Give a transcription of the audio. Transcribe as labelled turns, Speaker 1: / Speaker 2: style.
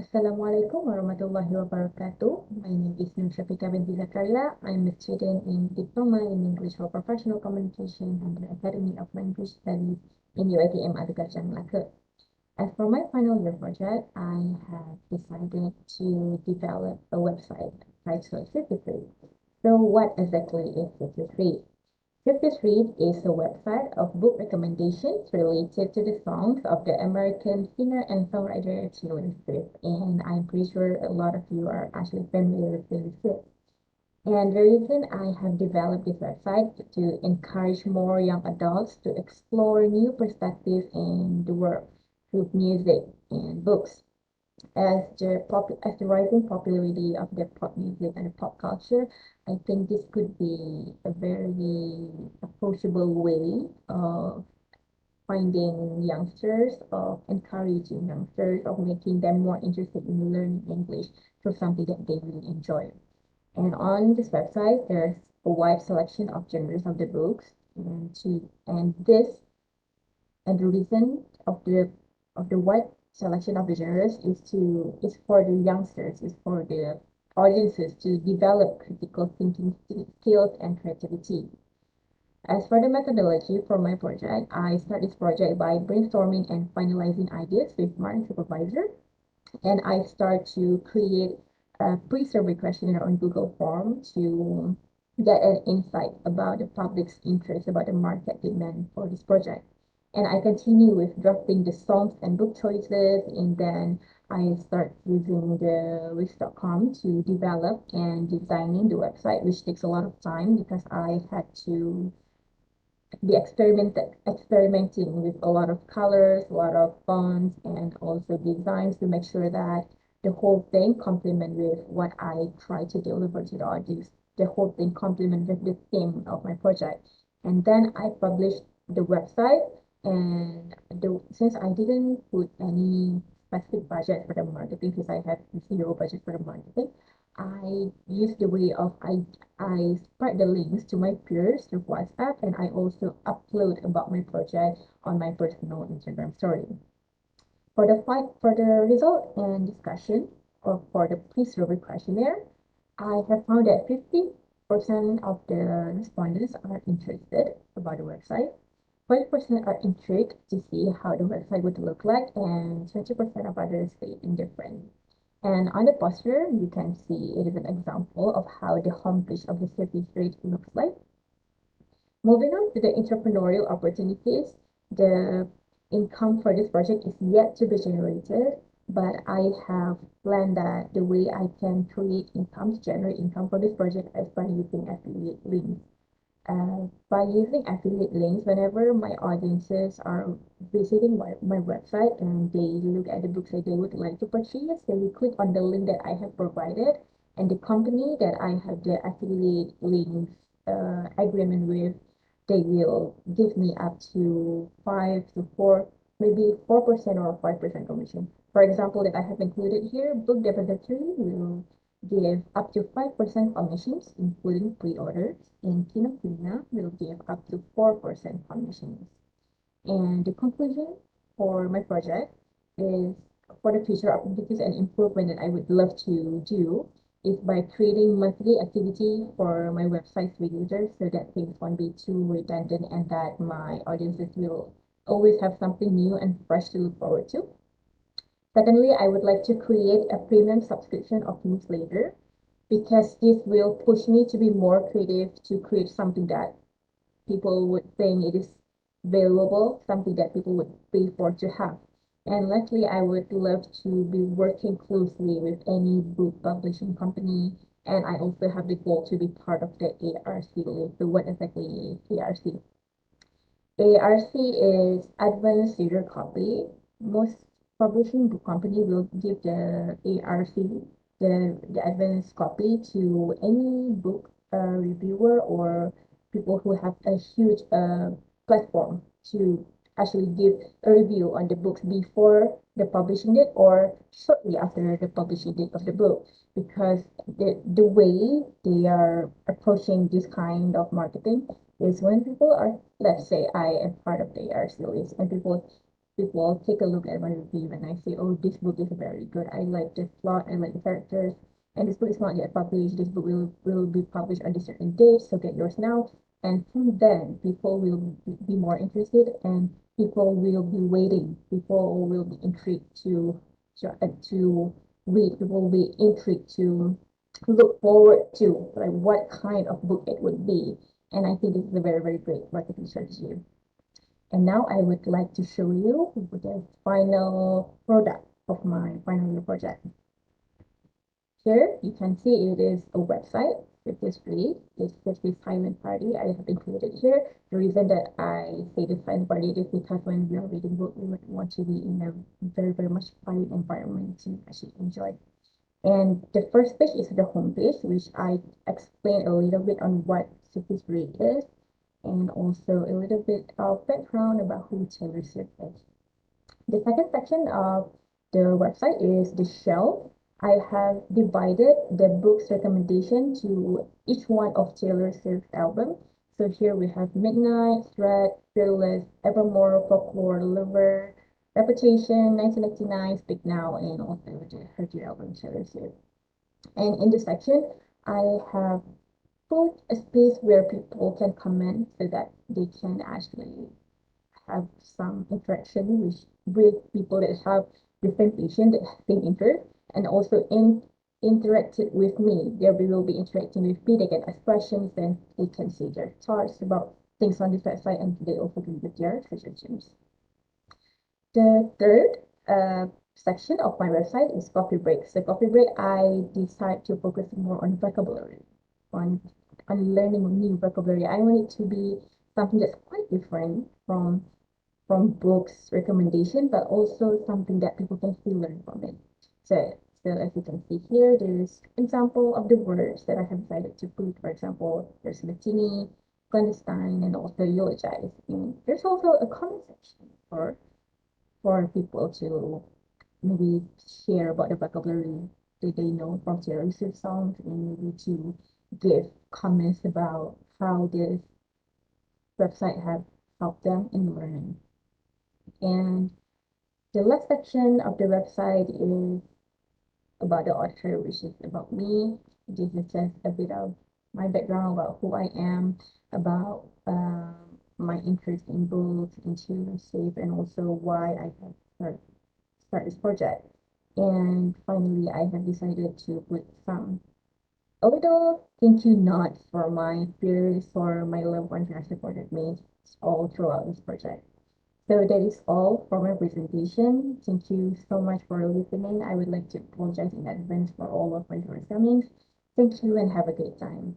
Speaker 1: Assalamualaikum warahmatullahi wabarakatuh. My name is Nur Syafika binti Zakaria. I'm a student in Diploma in English for Professional Communication and the Academy of Language Studies in UiTM Agriculture Melaka. As for my final year project, I have decided to develop a website titled Swifties.Read. So what exactly is Swifties.Read? Swifties.Read is a website of book recommendations related to the songs of the American singer and songwriter Taylor Swift, and I'm pretty sure a lot of you are actually familiar with Taylor Swift. And the reason I have developed this website to encourage more young adults to explore new perspectives in the world through music and books. As the rising popularity of the pop music and the pop culture, I think this could be a very approachable way of finding youngsters, of encouraging youngsters, of making them more interested in learning English through something that they really enjoy. And on this website, there's a wide selection of genres of the books, and this and the reason of the wide selection of the genres is for the youngsters, is for the audiences to develop critical thinking skills and creativity. As for the methodology for my project, I start this project by brainstorming and finalizing ideas with my supervisor, and I start to create a pre-survey questionnaire on Google Form to get an insight about the public's interest, about the market demand for this project. And I continue with drafting the songs and book choices, and then I start using the Wix.com to develop and designing the website, which takes a lot of time because I had to be experimenting with a lot of colors, a lot of fonts, and also designs to make sure that the whole thing complement with what I try to deliver to the audience. The whole thing complement with the theme of my project. And then I published the website, and since I didn't put any specific budget for the marketing, since I have zero budget for the marketing, I use the way of I spread the links to my peers through WhatsApp, and I also upload about my project on my personal Instagram story. For the result and discussion, or for the pre-survey questionnaire, I have found that 50% of the respondents are interested about the website. 40% are intrigued to see how the website would look like, and 20% of others stay indifferent. And on the poster, you can see it is an example of how the homepage of the service rate looks like. Moving on to the entrepreneurial opportunities, the income for this project is yet to be generated, but I have planned that the way I can generate income for this project is by using affiliate links. By using affiliate links, whenever my audiences are visiting my website and they look at the books that they would like to purchase, they will click on the link that I have provided, and the company that I have the affiliate links agreement with, they will give me up to 5 to 4, maybe 4% or 5% commission. For example, that I have included here, Book Depository will give up to 5% commissions, including pre-orders, and Kinokuniya will give up to 4% commissions. And the conclusion for my project is for the future opportunities and improvement that I would love to do is by creating monthly activity for my website's visitors so that things won't be too redundant and that my audiences will always have something new and fresh to look forward to. Secondly, I would like to create a premium subscription of newsletter because this will push me to be more creative to create something that people would think it is valuable, something that people would pay for to have. And lastly, I would love to be working closely with any book publishing company. And I also have the goal to be part of the ARC. So what exactly is ARC? ARC is Advanced Reader Copy. Most publishing book company will give the ARC, the advanced copy to any book reviewer or people who have a huge platform to actually give a review on the books before the publishing date or shortly after the publishing date of the book, because the way they are approaching this kind of marketing is when people are, let's say I am part of the AR series, and people people take a look at my review and I say, oh, this book is very good. I like the plot, I like the characters, and this book is not yet published. This book will be published on this certain date, so get yours now. And from then, people will be more interested, and people will be waiting. People will be intrigued to read. People will be intrigued to look forward to like what kind of book it would be. And I think this is a very, very great marketing strategy. And now I would like to show you the final product of my final year project. Here you can see it is a website. Swifties.Read. It's Swifties Silent Party. I have included here. The reason that I say the silent party is because when we are reading book, we would want to be in a very, very much quiet environment to actually enjoy. And the first page is the home page, which I explain a little bit on what Swifties.Read is, and also a little bit of background about who Taylor Swift is. The second section of the website is the shelf. I have divided the books recommendation to each one of Taylor Swift's album. So here we have Midnight, Thread, Fearless, Evermore, Folklore, Lover, Reputation, 1999, Speak Now, and also her new album, Taylor Swift. And in this section, I have put a space where people can comment so that they can actually have some interaction with people that have different passion, that have same interest, and also interacted with me. They will be interacting with me. They can ask questions, then they can say their thoughts about things on this website, and they also can give their suggestions. The third section of my website is coffee break. So coffee break, I decide to focus more on vocabulary, on learning new vocabulary. I want it to be something that's quite different from books recommendation, but also something that people can still learn from it. So as you can see here, there's example of the words that I have decided to put. For example, there's Latini, clandestine, and also eulogize. And there's also a comment section for people to maybe share about the vocabulary that they know from Taylor Swift songs, and maybe to give comments about how this website have helped them in learning. And the last section of the website is about the author, which is about me. This is just a bit of my background about who I am, about my interest in books, into Swift, and also why I have start this project. And finally, I have decided to put a little thank you note for my peers or my loved ones who have supported me all throughout this project. So that is all for my presentation. Thank you so much for listening. I would like to apologize in advance for all of my shortcomings. Thank you and have a great time.